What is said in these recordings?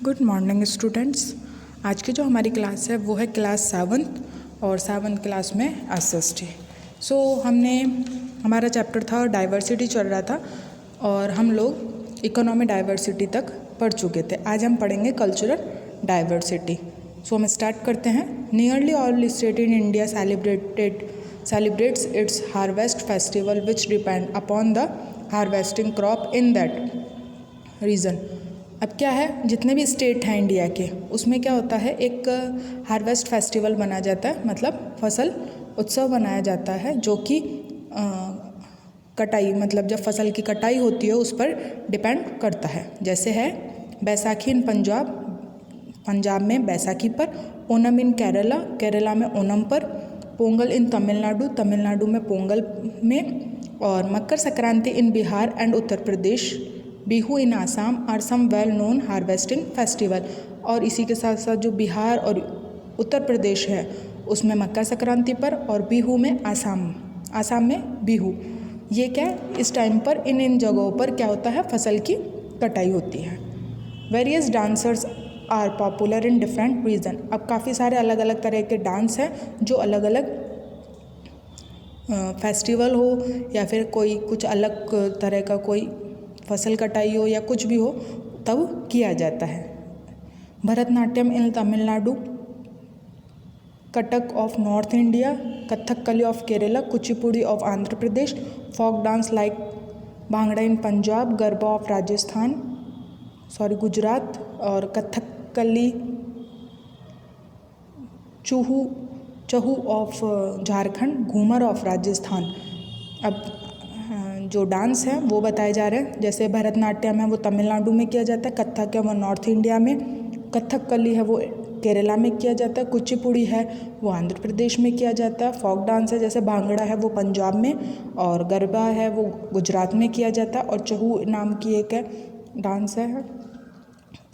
Good morning students. आज की जो हमारी क्लास है वो है क्लास 7th और 7th क्लास में एसएसटी। हमारा चैप्टर था डाइवर्सिटी चल रहा था और हम लोग इकोनॉमी डाइवर्सिटी तक पढ़ चुके थे। आज हम पढ़ेंगे कल्चरल डाइवर्सिटी। हम स्टार्ट करते हैं। Nearly all state in India celebrates its harvest festival which depend upon the harvesting crop in that region। अब क्या है, जितने भी स्टेट हैं इंडिया के उसमें क्या होता है, एक हार्वेस्ट फेस्टिवल मनाया जाता है, मतलब फसल उत्सव मनाया जाता है जो कि कटाई, मतलब जब फसल की कटाई होती है उस पर डिपेंड करता है। जैसे है बैसाखी इन पंजाब में बैसाखी पर, ओनम इन केरला में ओनम पर, पोंगल इन तमिलनाडु में पोंगल में, और Makar Sankranti in Bihar and Uttar Pradesh, Bihu in Assam are some well known harvesting festival. और इसी के साथ साथ जो बिहार और उत्तर प्रदेश है उसमें मकर संक्रांति पर, और बिहू में आसाम में बिहू। ये क्या है, इस टाइम पर इन जगहों पर क्या होता है, फसल की कटाई होती है। Various dancers are popular in different region. अब काफ़ी सारे अलग अलग तरह के डांस हैं जो अलग अलग फेस्टिवल हो या फिर कोई कुछ अलग तरह का कोई फसल कटाई हो या कुछ भी हो तब किया जाता है। Bharatanatyam in Tamil Nadu, Kathak of north India, Kathakali of Kerala, Kuchipudi of Andhra Pradesh, folk dance like Bhangra in Punjab, Garba of Gujarat, और कथकली चहू ऑफ झारखंड, घूमर ऑफ राजस्थान। अब जो डांस है वो बताए जा रहे हैं। जैसे भरतनाट्यम है वो तमिलनाडु में किया जाता है, कथक है वो नॉर्थ इंडिया में, कथकली है वो केरला में किया जाता है, कुचिपुड़ी है वो आंध्र प्रदेश में किया जाता है, फोक डांस है जैसे भांगड़ा है वो पंजाब में, और गरबा है वो गुजरात में किया जाता है, और चहू नाम की एक डांस है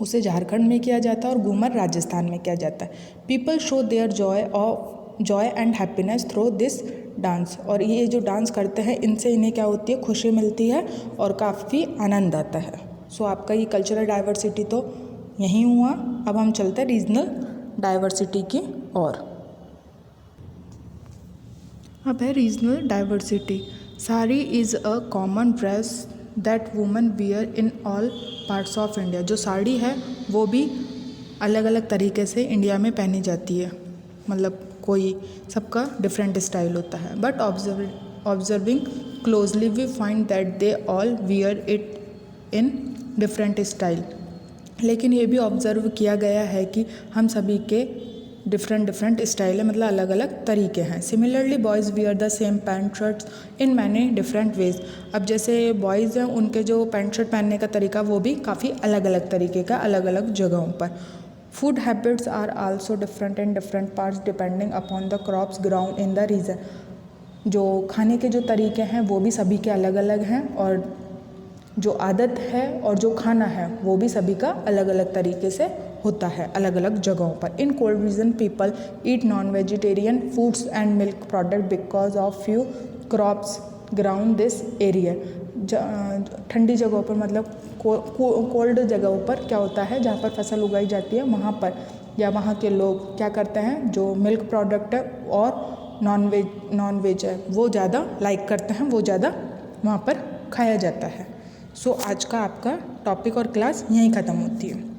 उसे झारखंड में किया जाता है, और घूमर राजस्थान में किया जाता है। People show their Joy and happiness through this dance. और ये जो डांस करते हैं इनसे इन्हें क्या होती है, खुशी मिलती है और काफ़ी आनंद आता है। आपका ये कल्चरल डाइवर्सिटी तो यहीं हुआ। अब हम चलते हैं रीजनल डाइवर्सिटी की ओर। अब है regional diversity. Sari is a common dress that women wear in all parts of India. जो साड़ी है वो भी अलग अलग तरीके से इंडिया में पहनी जाती है, मतलब कोई सबका डिफरेंट स्टाइल होता है। But observing closely we find that they all wear it in different style. लेकिन ये भी ऑब्जर्व किया गया है कि हम सभी के डिफरेंट स्टाइल है, मतलब अलग अलग तरीके हैं। Similarly boys wear the same pant shirts in many different ways. अब जैसे बॉयज़ हैं उनके जो पैंट शर्ट पहनने का तरीका वो भी काफ़ी अलग अलग तरीके का, अलग अलग जगहों पर। Food habits are also different in different parts depending upon the crops ground in the region. जो खाने के जो तरीके हैं वो भी सभी के अलग अलग हैं, और जो आदत है और जो खाना है वो भी सभी का अलग अलग तरीके से होता है अलग अलग जगहों पर। In cold region people eat non vegetarian foods and milk product because of few crops ground this area. ठंडी जगहों पर, मतलब कोल्ड जगहों पर क्या होता है, जहाँ पर फसल उगाई जाती है वहाँ पर या वहाँ के लोग क्या करते हैं, जो मिल्क प्रोडक्ट है और नॉन वेज है वो ज़्यादा लाइक करते हैं, वो ज़्यादा वहाँ पर खाया जाता है। आज का आपका टॉपिक और क्लास यहीं ख़त्म होती है।